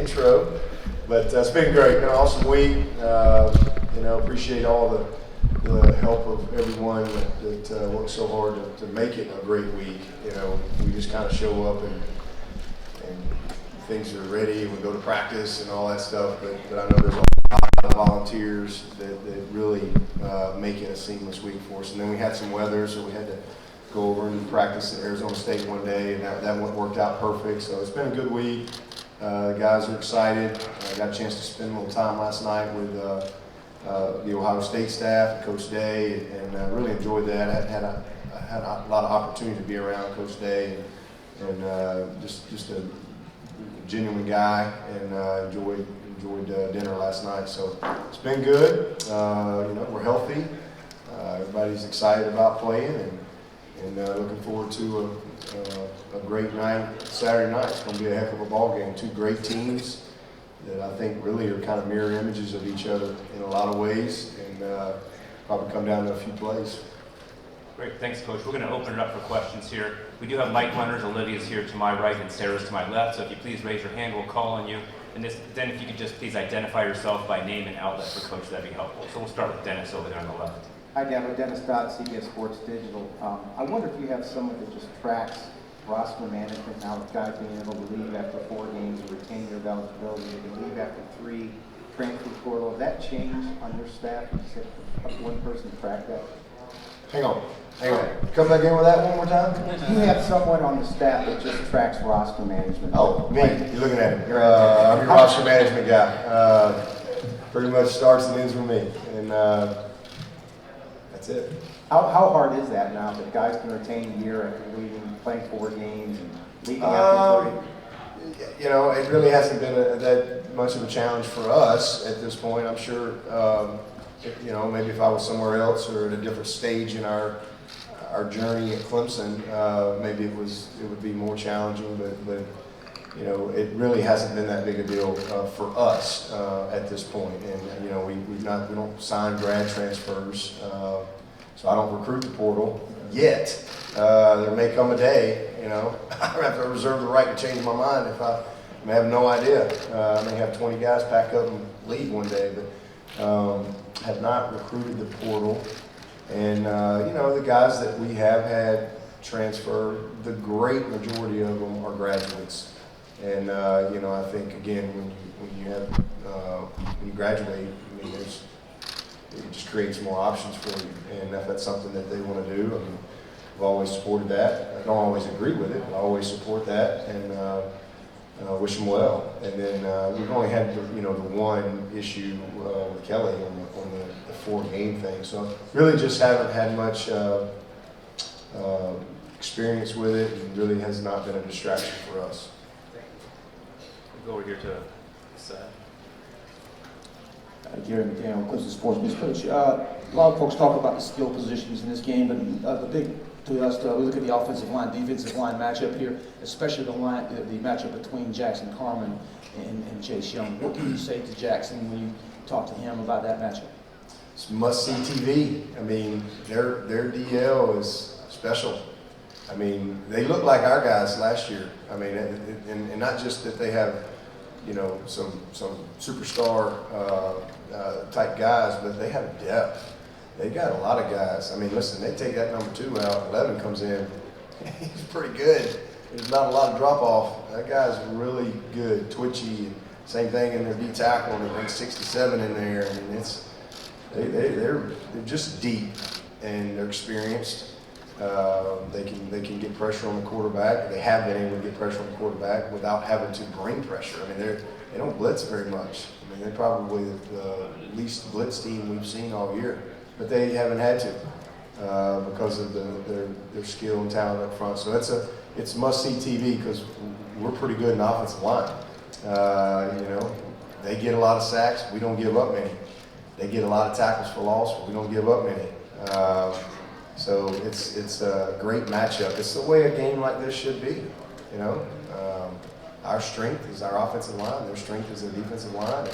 intro. But it's been great. Been an awesome week. Appreciate all the help of everyone that worked so hard to make it a great week. We just kind of show up and things are ready, and we go to practice and all that stuff. But I know there's a lot of volunteers that really make it a seamless week for us. And then we had some weather, so we had to go over and practice at Arizona State one day, and that worked out perfect. So it's been a good week. The guys are excited. I got a chance to spend a little time last night with the Ohio State staff, Coach Day, and really enjoyed that. I had a lot of opportunity to be around Coach Day, and just a genuine guy, and enjoyed dinner last night. So it's been good. We're healthy. Everybody's excited about playing, and looking forward to a great night Saturday night. It's going to be a heck of a ball game. Two great teams that I think really are kind of mirror images of each other in a lot of ways, and probably come down to a few plays. Great, thanks, Coach. We're going to open it up for questions here. We do have mic runners. Olivia's here to my right and Sarah's to my left, so if you please raise your hand, we'll call on you. And then if you could just please identify yourself by name and outlet for Coach, that'd be helpful. So we'll start with Dennis over there on the left. Hi, Dabo. Dennis Stott, CBS Sports Digital. I wonder if you have someone that just tracks roster management now with guys being able to leave after 4 games or retain their eligibility. They can leave after 3, transfer portal. Has that changed on your staff? You said one person track that? Hang on. Come back in with that one more time. You have someone on the staff that just tracks roster management. Oh, me. You're looking at him. I'm your roster management guy. Pretty much starts and ends with me. And that's it. How hard is that now that guys can retain a year after leaving, playing 4 games and leaving after 3? It really hasn't been that much of a challenge for us at this point. I'm sure, maybe if I was somewhere else or at a different stage in our journey at Clemson, maybe it would be more challenging. But it really hasn't been that big a deal for us at this point. And we don't sign grad transfers. So I don't recruit the portal yet. There may come a day, I have to reserve the right to change my mind if I have no idea. I may have 20 guys pack up and leave one day, but have not recruited the portal. And, the guys that we have had transfer, the great majority of them are graduates. And, I think, again, when you graduate, it just creates more options for you. And if that's something that they want to do, I've always supported that. I don't always agree with it, but I always support that, and wish them well. And then we've only had the one issue with Kelly on the 4-game thing. So really just haven't had much experience with it, and really has not been a distraction for us. We'll go over here to Seth. Gary McDaniel, Clemson Sports News. Coach, a lot of folks talk about the skill positions in this game, but the big to us, we look at the offensive line, defensive line matchup here, especially the matchup between Jackson Carman and Chase Young. What can you say to Jackson when you talk to him about that matchup? It's must-see TV. I mean, their DL is special. I mean, they look like our guys last year. I mean, and not just that they have, some superstar type guys, but they have depth. They got a lot of guys. I mean, listen, they take that number 2 out, 11 comes in. He's pretty good. There's not a lot of drop off. That guy's really good, twitchy. Same thing in their D tackle, and they bring 67 in there, and they're just deep, and they're experienced. They can get pressure on the quarterback. They have been able to get pressure on the quarterback without having to bring pressure. I mean, they don't blitz very much. I mean, they're probably the least blitz team we've seen all year, but they haven't had to because of their skill and talent up front. So it's must-see TV because we're pretty good in the offensive line. They get a lot of sacks. We don't give up many. They get a lot of tackles for loss. We don't give up many. So it's a great matchup. It's the way a game like this should be. Our strength is our offensive line. Their strength is their defensive line.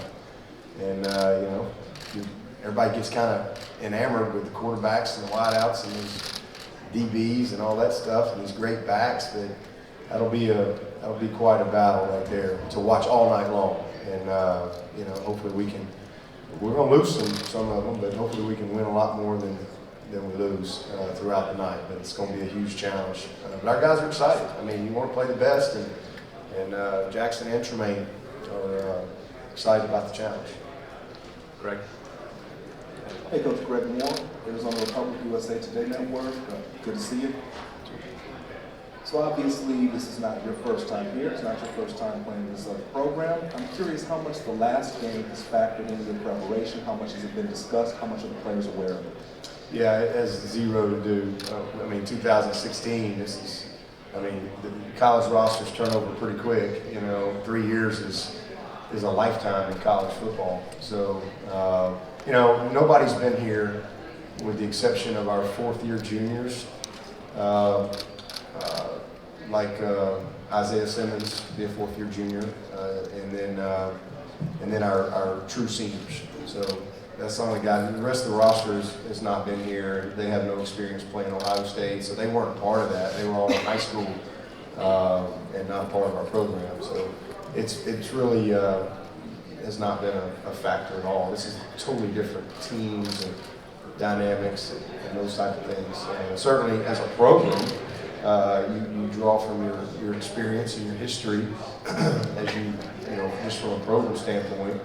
And everybody gets kind of enamored with the quarterbacks and the wideouts and these DBs and all that stuff and these great backs. But that'll be quite a battle right there to watch all night long. And hopefully we're going to lose some of them, but hopefully we can win a lot more than we lose throughout the night. But it's going to be a huge challenge. But our guys are excited. I mean, you want to play the best, and Jackson and Tremaine are excited about the challenge. Greg? Hey, Coach Greg Moore, Arizona Republic USA Today Network. Good to see you. So obviously, this is not your first time here. It's not your first time playing this program. I'm curious how much the last game has factored into your preparation. How much has it been discussed? How much are the players aware of it? Yeah, it has zero to do. 2016, the college rosters turn over pretty quick. 3 years is a lifetime in college football. So, nobody's been here with the exception of our fourth-year juniors. Like Isaiah Simmons, be a fourth-year junior, and then our true seniors. So that's the only guy. The rest of the roster has not been here. They have no experience playing Ohio State, so they weren't part of that. They were all in high school and not part of our program. So it's really has not been a factor at all. This is totally different teams and dynamics and those type of things. Certainly, as a program. You draw from your experience and your history as just from a program standpoint,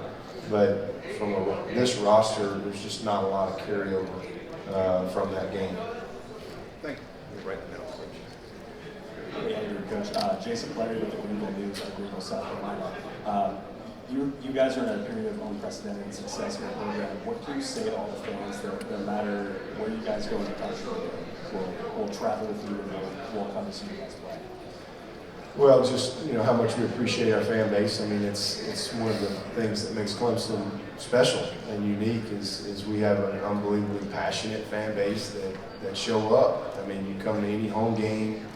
but from this roster, there's just not a lot of carryover from that game. Thank you. Right now, Coach. Hey, Coach. Jason Clary with the Greenville News of Greenville, South Carolina. You guys are in a period of unprecedented success in your program. What can you say to all the fans that no matter where you guys go in the country, we'll travel with you and we'll come to see you guys play? Well, just how much we appreciate our fan base. I mean, it's one of the things that makes Clemson special and unique is we have an unbelievably passionate fan base that show up. I mean, you come to any home game.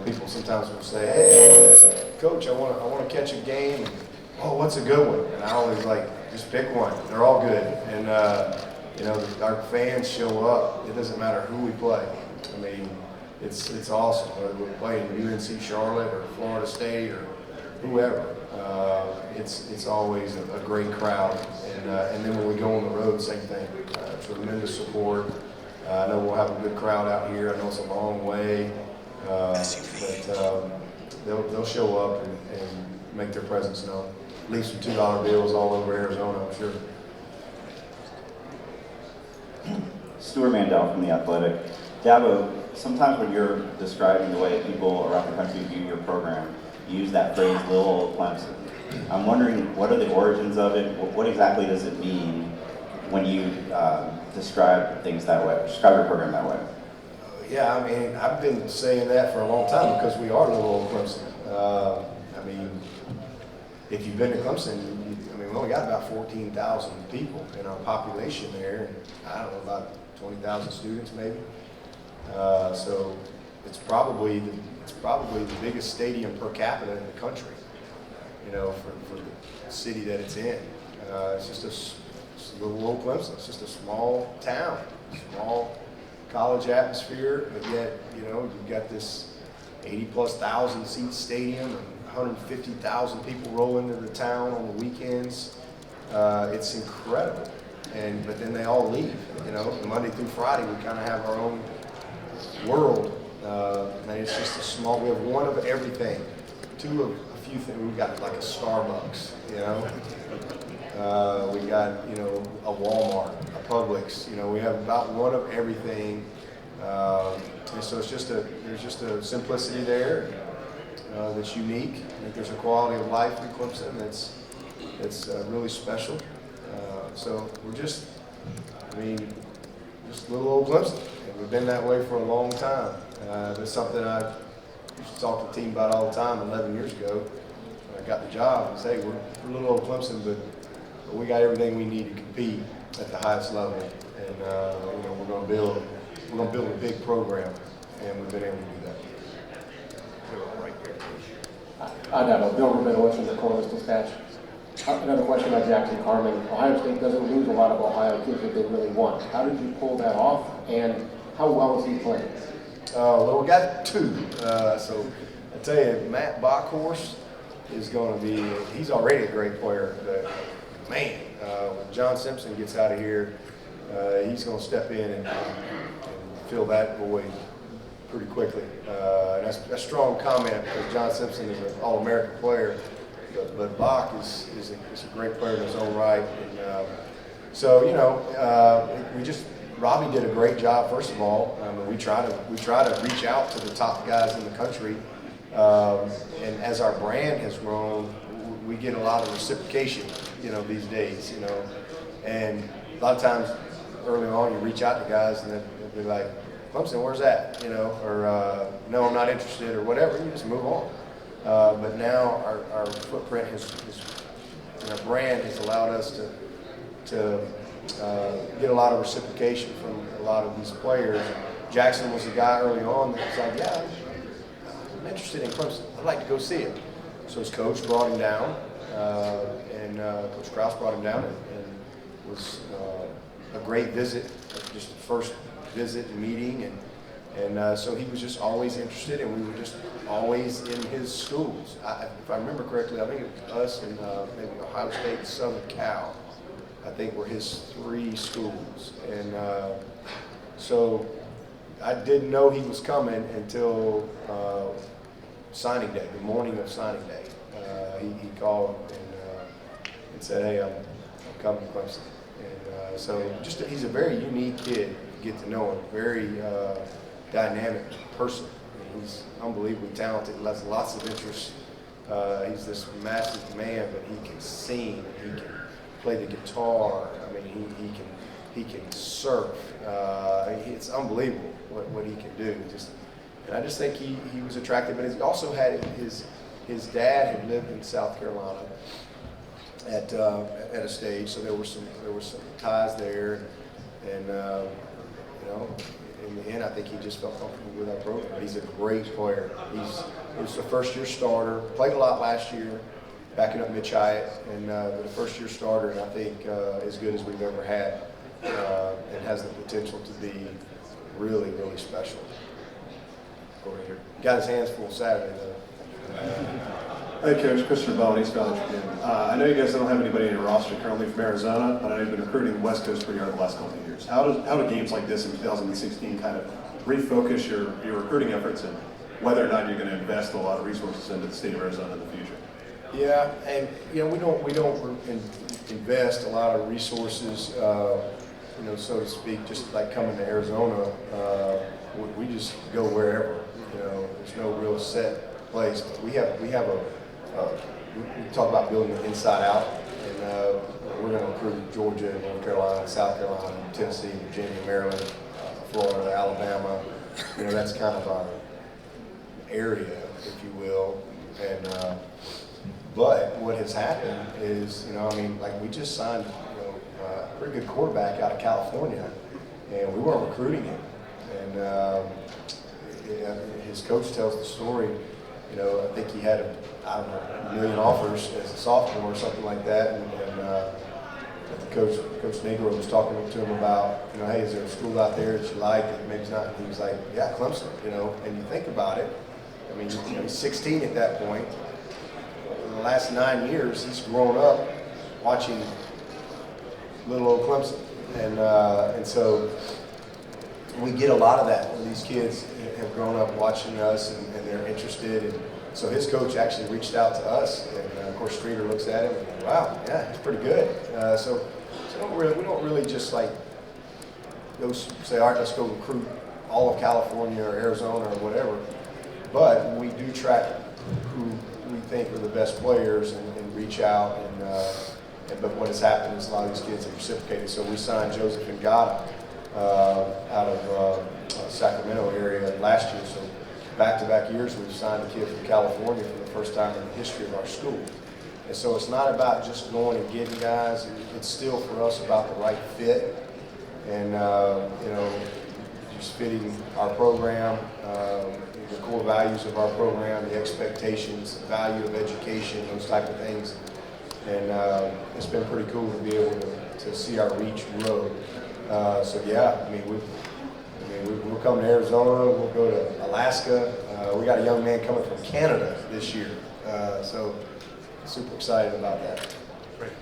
People sometimes will say, "Hey, Coach, I want to catch a game." Oh, what's a good one? And I always just pick one. They're all good. And, our fans show up. It doesn't matter who we play. I mean, it's awesome. Whether we're playing UNC Charlotte or Florida State or whoever, it's always a great crowd. And then when we go on the road, same thing. Tremendous support. I know we'll have a good crowd out here. I know it's a long way. But they'll show up and make their presence known. Leave some $2 bills all over Arizona, I'm sure. Stuart Mandel from The Athletic. Dabo, sometimes when you're describing the way people around the country view your program, you use that phrase, little old Clemson. I'm wondering, what are the origins of it? What exactly does it mean when you describe things that way, describe your program that way? Yeah, I mean, I've been saying that for a long time because we are little old Clemson. If you've been to Clemson, we only got about 14,000 people in our population there, and I don't know, about 20,000 students maybe. So it's probably the biggest stadium per capita in the country, for the city that it's in. It's just a little old Clemson. It's just a small town, small college atmosphere, but yet, you've got this 80+ thousand seat stadium and 150,000 people roll into the town on the weekends. It's incredible. But then they all leave, Monday through Friday we kind of have our own world. And it's just a small, we have one of everything. Two of a few things. We've got like a Starbucks, we got, a Walmart, a Publix, we have about one of everything. And so there's just a simplicity there that's unique. I think there's a quality of life in Clemson that's really special. So we're just little old Clemson. And we've been that way for a long time. That's something I used to talk to the team about all the time 11 years ago when I got the job and say, we're little old Clemson, but we got everything we need to compete at the highest level. And we're going to build a big program, and we've been able to do that. I know, Bill Rubinowitz from the Columbus Dispatch. Another question about Jackson Carmen. Ohio State doesn't lose a lot of Ohio kids that they really want. How did you pull that off, and how well is he playing? Well, we got two. So I tell you, Matt Bockhorst is going to be, he's already a great player, but man, when John Simpson gets out of here, he's going to step in and fill that void pretty quickly. And that's a strong comment because John Simpson is an All-American player, but Bach is a great player in his own right. And so, you know, Robbie did a great job. First of all, we try to reach out to the top guys in the country, and as our brand has grown, we get a lot of reciprocation, you know, these days, you know, and a lot of times early on you reach out to guys and they'll be like, Clemson, where's that, you know, or no, I'm not interested, or whatever. You just move on. But now our footprint and our brand has allowed us to get a lot of reciprocation from a lot of these players. Jackson was a guy early on that was like, yeah, I'm interested in Clemson. I'd like to go see it. So his coach brought him down, and Coach Krause brought him down, and it was a great visit, just the first visit and meeting, and so he was just always interested, and we were just always in his schools. If I remember correctly, I think it was us and maybe Ohio State and Southern Cal, I think were his 3 schools. And so I didn't know he was coming until signing day, the morning of signing day. He called and said, hey, I'm coming to Clemson. And so he's a very unique kid. You get to know him, very dynamic person. I mean, he's unbelievably talented, has lots of interests. He's this massive man, but he can sing, he can play the guitar. I mean, he can surf. It's unbelievable what he can do. And I just think he was attractive. But he also had his dad had lived in South Carolina at a stage, so there were some ties there. And you know, in the end, I think he just felt comfortable with our program. He's a great player. He was a first-year starter. Played a lot last year, backing up Mitch Hyatt, and but a first-year starter, and I think as good as we've ever had, and has the potential to be really, really special. Over here, got his hands full Saturday though. Hey Coach, Christopher Bell, East Valley Tribune. I know you guys don't have anybody in your roster currently from Arizona, but I know you've been recruiting the West Coast pretty hard the last couple of years. How do games like this in 2016 kind of refocus your recruiting efforts and whether or not you're going to invest a lot of resources into the state of Arizona in the future? Yeah, and you know we don't invest a lot of resources, you know, so to speak, just like coming to Arizona. We just go wherever. You know, there's no real set place. But we talk about building it inside out, and we're going to recruit Georgia, North Carolina, South Carolina, Tennessee, Virginia, Maryland, Florida, Alabama. You know, that's kind of our area, if you will. And but what has happened is, you know, I mean, like we just signed, you know, a pretty good quarterback out of California, and we weren't recruiting him. And his coach tells the story. You know, I think he had, I don't know, 1 million offers as a sophomore or something like that. And Coach Negro was talking to him about, you know, hey, is there a school out there that you like that maybe it's not? And he was like, yeah, Clemson. You know, and you think about it. I mean, you know, he's 16 at that point. In the last 9 years, he's grown up watching little old Clemson, and so we get a lot of that. These kids have grown up watching us, and they're interested. And so his coach actually reached out to us, and of course Streeter looks at him and, wow, yeah, he's pretty good. So we don't really just like go say, all right, let's go recruit all of California or Arizona or whatever. But we do track who we think are the best players and reach out. But what has happened is a lot of these kids have reciprocated. So we signed Joseph Ngata out of Sacramento area last year. So back-to-back years we've signed a kid from California for the first time in the history of our school. And so it's not about just going and getting guys. It's still for us about the right fit, and you know, just fitting our program, the core values of our program, the expectations, the value of education, those type of things. And it's been pretty cool to be able to see our reach grow. So yeah, I mean we'll come to Arizona, we'll go to Alaska, We got a young man coming from Canada this year, so super excited about that. Great.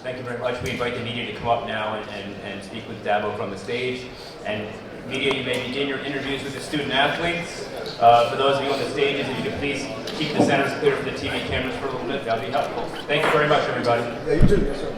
Thank you very much. We invite the media to come up now and speak with Dabo from the stage. And media, you may begin your interviews with the student athletes. For those of you on the stages, if you could please keep the centers clear for the TV cameras for a little bit, that would be helpful. Thank you very much, everybody. Yeah, you too. Yes, sir.